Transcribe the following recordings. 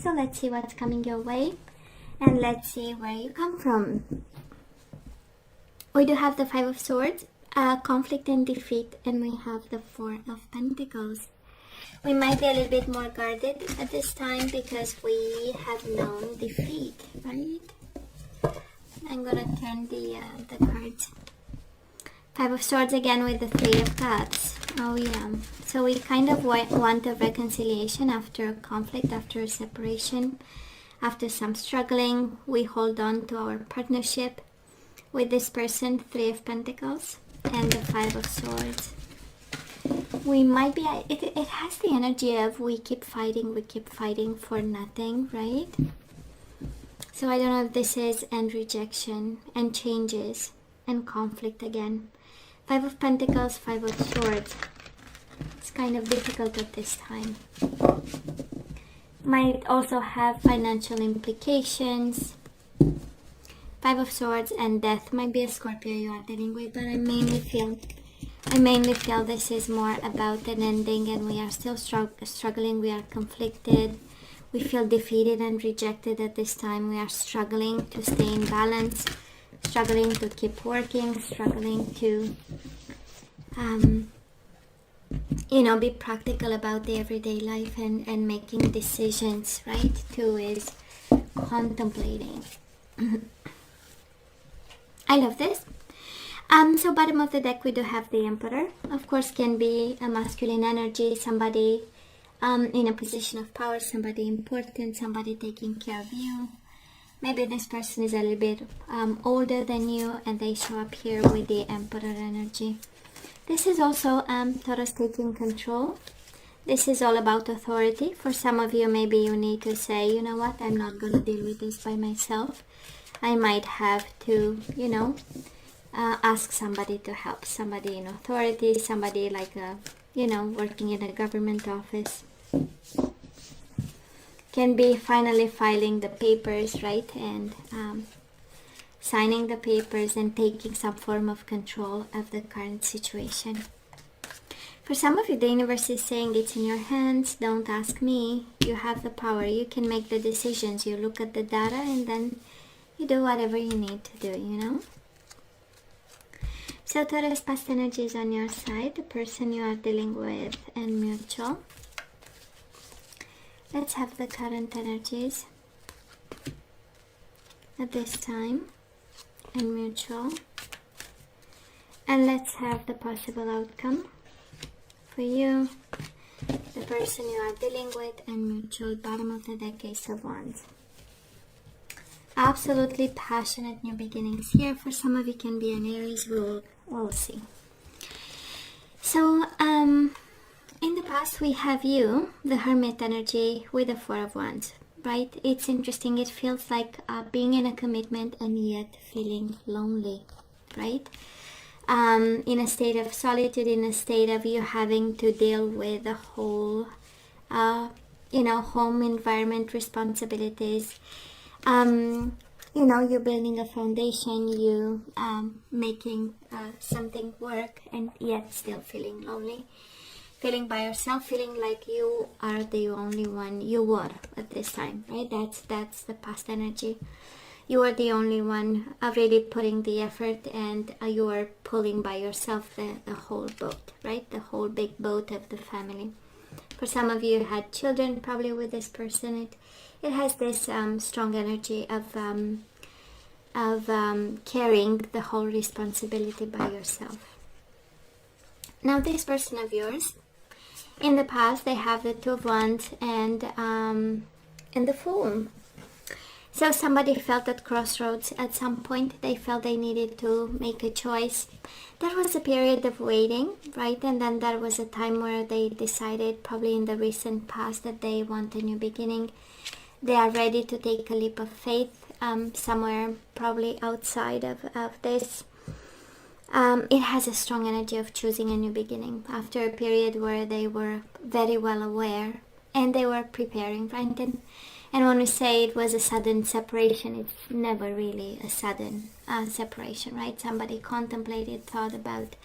So let's see what's coming your way, and let's see where you come from. We do have the Five of Swords, conflict and defeat, and we have the Four of Pentacles. We might be a little bit more guarded at this time because we have known defeat, right? I'm gonna turn the cards. Five of Swords again with the Three of Cups. Oh yeah. So we kind of want a reconciliation after a conflict, after a separation, after some struggling. We hold on to our partnership with this person, Three of Pentacles, and the Five of Swords. We might be, it has the energy of we keep fighting for nothing, right? So I don't know if this is and rejection and changes and conflict again. Five of Pentacles, Five of Swords. It's kind of difficult at this time. Might also have financial implications. Five of Swords and death. Might be a Scorpio you are dealing with, but I mainly feel this is more about an ending, and we are still struggling. We are conflicted. We feel defeated and rejected at this time. We are struggling to stay in balance, struggling to keep working, struggling to be practical about the everyday life and making decisions, right? Two is contemplating. I love this. So bottom of the deck we do have the Emperor. Of course, can be a masculine energy, somebody in a position of power, somebody important, somebody taking care of you. Maybe this person is a little bit older than you, and they show up here with the Emperor energy. This is also Taurus taking control. This is all about authority. For some of you, maybe you need to say, you know what, I'm not going to deal with this by myself. I might have to, ask somebody to help, somebody in authority, somebody like working in a government office. Can be finally filing the papers, right, and signing the papers and taking some form of control of the current situation. For some of you, the universe is saying it's in your hands, don't ask me, you have the power, you can make the decisions, you look at the data and then you do whatever you need to do, So Taurus, past energy is on your side, the person you are dealing with, and mutual. Let's have the current energies at this time, and mutual. And let's have the possible outcome for you, the person you are dealing with, and mutual. Bottom of the deck, Ace of Wands. Absolutely passionate new beginnings here. For some of you can be an Aries rule. We'll see. So, in the past we have you, the Hermit energy, with the Four of Wands, right? It's interesting. It feels like being in a commitment and yet feeling lonely, right? In a state of solitude, in a state of you having to deal with the whole, home environment responsibilities. You're building a foundation, you making something work, and yet still feeling lonely, feeling by yourself, feeling like you are the only one. You were at this time, right? That's the past energy. You are the only one really putting the effort, and you are pulling by yourself the whole boat, right? The whole big boat of the family. For some of you had children probably with this person. It has this strong energy of carrying the whole responsibility by yourself. Now this person of yours, in the past they have the Two of Wands and the Fool. So somebody felt at crossroads at some point. They felt they needed to make a choice. There was a period of waiting, right? And then there was a time where they decided, probably in the recent past, that they want a new beginning. They are ready to take a leap of faith somewhere probably outside of this. It has a strong energy of choosing a new beginning after a period where they were very well aware and they were preparing, right? And when we say it was a sudden separation, it's never really a sudden separation, right? Somebody contemplated, thought about,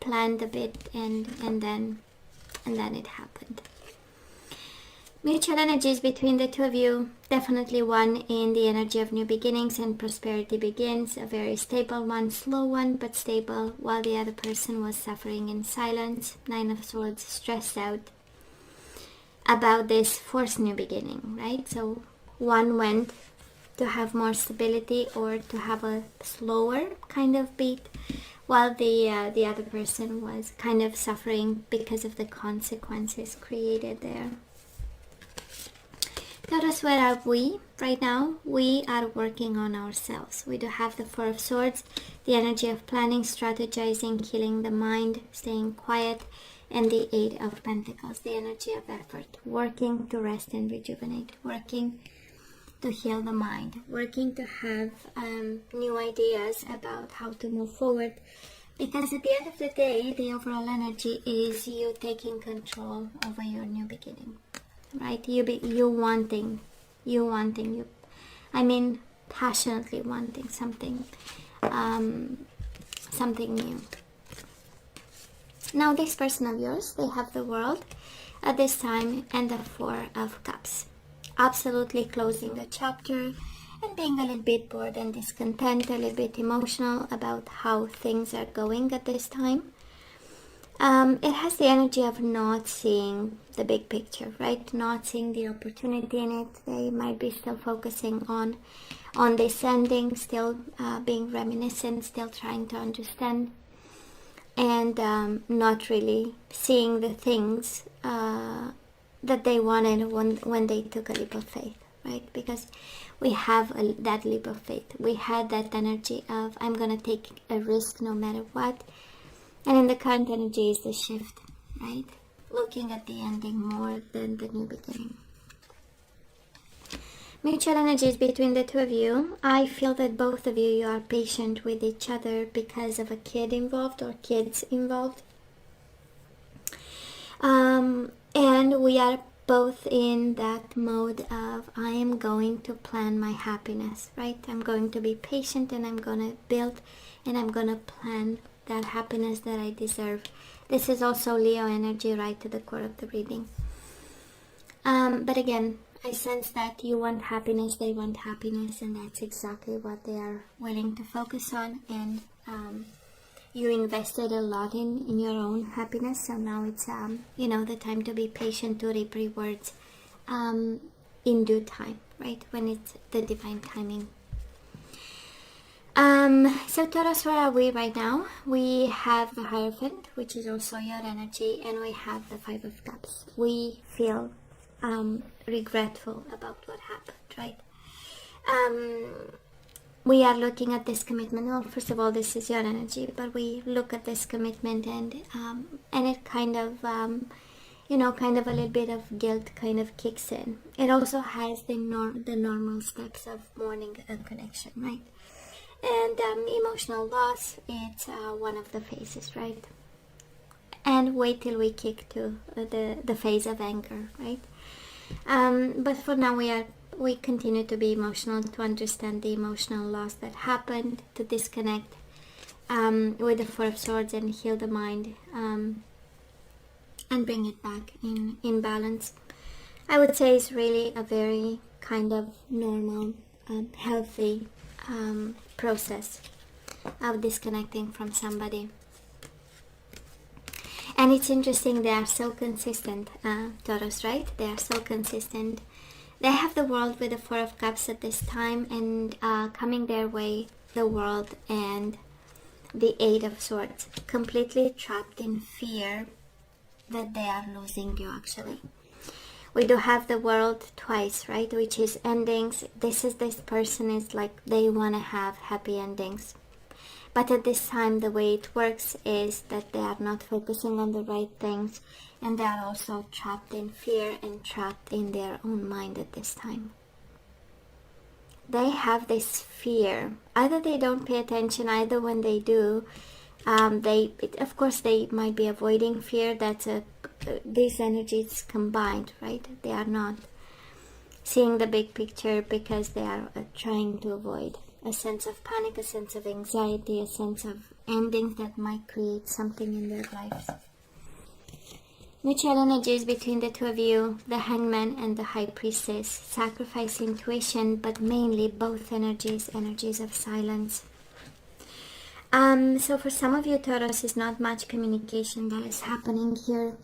planned a bit, and then it happened. Mutual energies between the two of you. Definitely one in the energy of new beginnings and prosperity begins. A very stable one, slow one, but stable. While the other person was suffering in silence. 9 of Swords, stressed out about this forced new beginning, right? So one went to have more stability or to have a slower kind of beat, while the other person was kind of suffering because of the consequences created there. Taurus, where are we right now? We are working on ourselves. We do have the 4 of Swords, the energy of planning, strategizing, healing the mind, staying quiet, and the 8 of Pentacles, the energy of effort, working to rest and rejuvenate, working to heal the mind, working to have new ideas about how to move forward. Because at the end of the day, the overall energy is you taking control over your new beginning. Right, you wanting, passionately wanting something, something new. Now, this person of yours, they have the World at this time and the 4 of Cups. Absolutely closing the chapter and being a little bit bored and discontent, a little bit emotional about how things are going at this time. It has the energy of not seeing the big picture, right? Not seeing the opportunity in it. They might be still focusing on this ending, still being reminiscent, still trying to understand, and not really seeing the things that they wanted when they took a leap of faith, right? Because we have that leap of faith. We had that energy of, I'm going to take a risk no matter what. And in the current energy is the shift, right? Looking at the ending more than the new beginning. Mutual energies between the two of you. I feel that both of you are patient with each other because of a kid involved or kids involved. And we are both in that mode of, I am going to plan my happiness, right? I'm going to be patient and I'm going to build and I'm going to plan that happiness that I deserve. This is also Leo energy, right to the core of the reading. But again, I sense that you want happiness, they want happiness, and that's exactly what they are willing to focus on. And you invested a lot in your own happiness, so now it's the time to be patient, to reap rewards in due time, right? When it's the divine timing. So Taurus, where are we right now? We have the Hierophant, which is also your energy, and we have the 5 of Cups. We feel regretful about what happened, right? We are looking at this commitment. Well, first of all, this is your energy, but we look at this commitment and it kind of kind of a little bit of guilt kind of kicks in. It also has the normal steps of mourning a connection, right? And emotional loss, it's one of the phases, right? And wait till we kick to the phase of anger, right? But for now, we continue to be emotional, to understand the emotional loss that happened, to disconnect with the 4 of Swords and heal the mind and bring it back in balance. I would say it's really a very kind of normal, healthy process of disconnecting from somebody. And it's interesting, they are so consistent, Taurus, right? They are so consistent. They have the World with the 4 of Cups at this time, and coming their way, the World and the 8 of Swords, completely trapped in fear that they are losing you, actually. We do have the World twice, right? Which is endings. This person is like, they want to have happy endings. But at this time, the way it works is that they are not focusing on the right things. And they are also trapped in fear and trapped in their own mind at this time. They have this fear. Either they don't pay attention, either when they do, of course they might be avoiding fear. That's these energies combined, right? They are not seeing the big picture because they are trying to avoid a sense of panic, a sense of anxiety, a sense of endings that might create something in their lives. Mutual energies between the two of you, the Hangman and the High Priestess. Sacrifice, intuition, but mainly both energies of silence. So for some of you, Taurus, is not much communication that is happening here.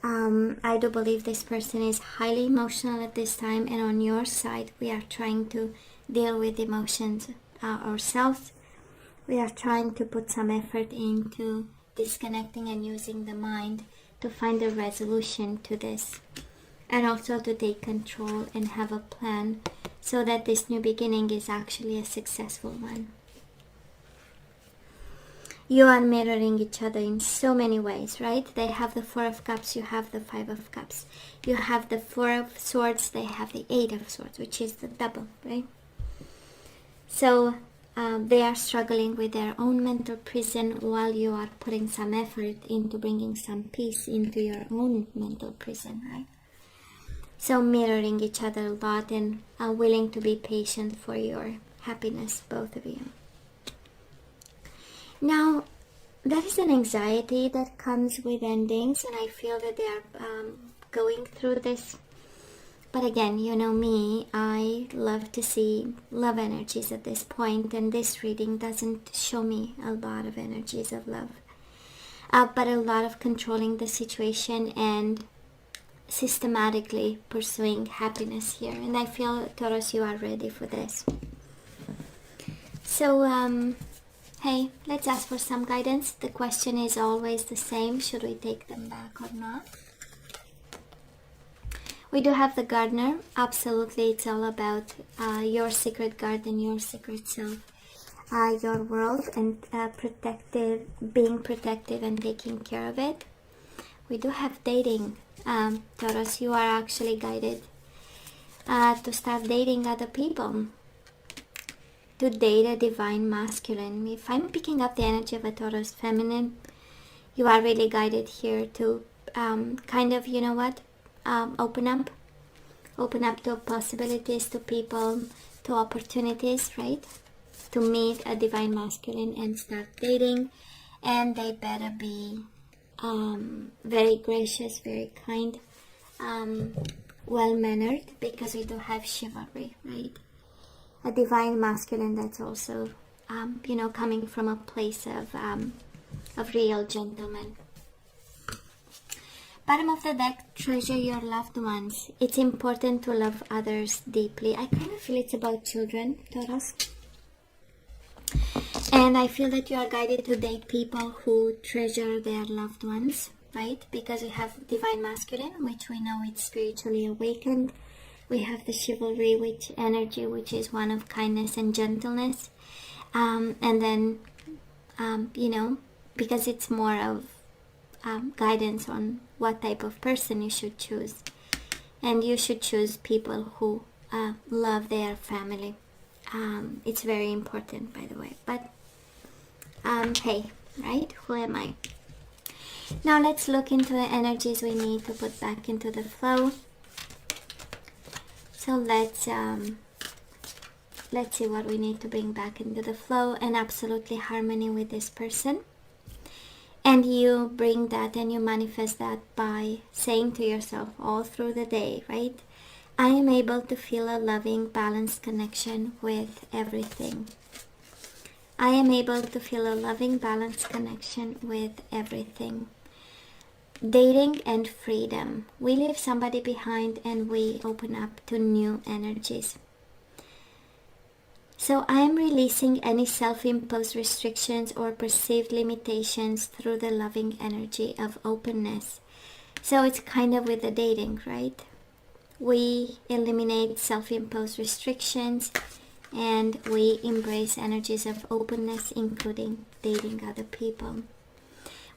I do believe this person is highly emotional at this time, and on your side, we are trying to deal with emotions ourselves. We are trying to put some effort into disconnecting and using the mind to find a resolution to this, and also to take control and have a plan so that this new beginning is actually a successful one. You are mirroring each other in so many ways, right? They have the Four of Cups, you have the Five of Cups. You have the Four of Swords, they have the Eight of Swords, which is the double, right? So they are struggling with their own mental prison while you are putting some effort into bringing some peace into your own mental prison, right? So mirroring each other a lot and are willing to be patient for your happiness, both of you. Now, there is an anxiety that comes with endings, and I feel that they are going through this. But again, you know me, I love to see love energies at this point, and this reading doesn't show me a lot of energies of love, but a lot of controlling the situation and systematically pursuing happiness here. And I feel, Taurus, you are ready for this. So, hey, let's ask for some guidance. The question is always the same: should we take them back or not? We do have the Gardener. Absolutely, it's all about your secret garden, your secret self, your world, and being protective and taking care of it. We do have dating. Taurus, you are actually guided to start dating other people, to date a divine masculine. If I'm picking up the energy of a Taurus feminine, you are really guided here to kind of, you know what, open up to possibilities, to people, to opportunities, right? To meet a divine masculine and start dating. And they better be very gracious, very kind, well-mannered, because we do have chivalry, right? A divine masculine that's also, you know, coming from a place of real gentleman. Bottom of the deck, treasure your loved ones. It's important to love others deeply. I kind of feel it's about children, Taurus. And I feel that you are guided to date people who treasure their loved ones, right? Because we have divine masculine, which we know it's spiritually awakened. We have the chivalry, which is one of kindness and gentleness. And then, you know, because it's more of guidance on what type of person you should choose. And you should choose people who love their family. It's very important, by the way. But, hey, right? Who am I? Now let's look into the energies we need to put back into the flow. So let's see what we need to bring back into the flow, and absolutely harmony with this person. And you bring that and you manifest that by saying to yourself all through the day, right? I am able to feel a loving, balanced connection with everything. I am able to feel a loving, balanced connection with everything. Dating and freedom. We leave somebody behind and we open up to new energies. So I am releasing any self-imposed restrictions or perceived limitations through the loving energy of openness. So it's kind of with the dating, right? We eliminate self-imposed restrictions and we embrace energies of openness, including dating other people.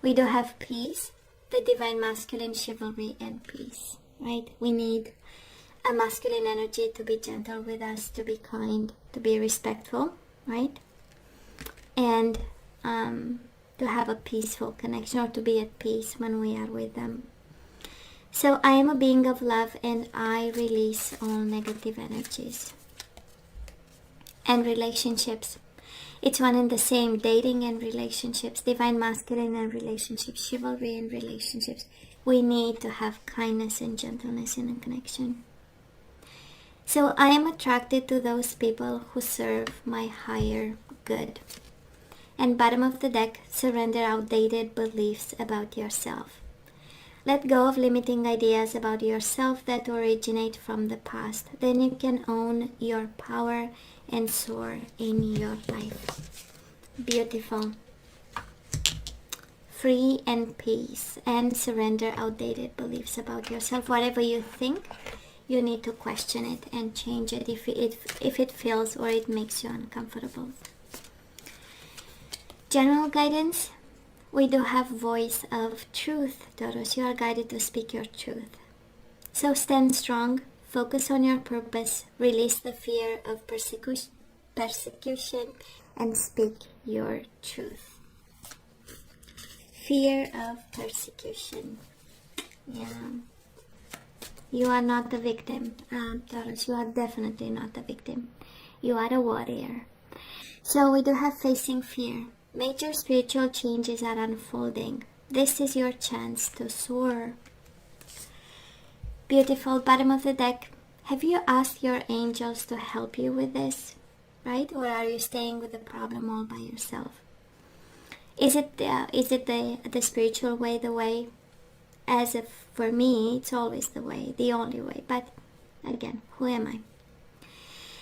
We do have peace, the divine masculine, chivalry, and peace, right? We need a masculine energy to be gentle with us, to be kind, to be respectful, right? And to have a peaceful connection, or to be at peace when we are with them. So I am a being of love and I release all negative energies. And relationships. It's one and the same. Dating and relationships. Divine masculine and relationships. Chivalry and relationships. we need to have kindness and gentleness in a connection. So I am attracted to those people who serve my higher good. And bottom of the deck, surrender outdated beliefs about yourself. Let go of limiting ideas about yourself that originate from the past. Then you can own your power and soar in your life. Beautiful. Free and peace, and surrender outdated beliefs about yourself. Whatever you think, you need to question it and change it if it feels or it makes you uncomfortable. General guidance. We do have voice of truth, Taurus. You are guided to speak your truth. So stand strong, focus on your purpose, release the fear of persecution, and speak your truth. Fear of persecution. Yeah. You are not the victim, Taurus. You are definitely not the victim. You are a warrior. So we do have facing fear. Major spiritual changes are unfolding. This is your chance to soar. Beautiful. Bottom of the deck. Have you asked your angels to help you with this? Right? Or are you staying with the problem all by yourself? Is it the spiritual way the way? As if for me, it's always the way, the only way. But again, who am I?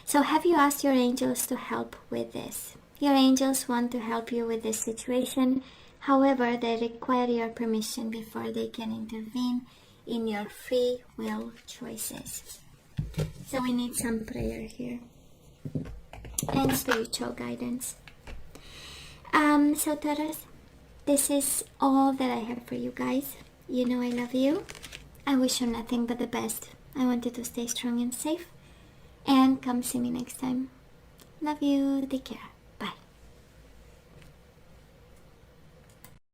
So have you asked your angels to help with this? Your angels want to help you with this situation. However, they require your permission before they can intervene in your free will choices. So we need some prayer here and spiritual guidance. So Taurus, this is all that I have for you guys. You know I love you. I wish you nothing but the best. I want you to stay strong and safe. And come see me next time. Love you. Take care.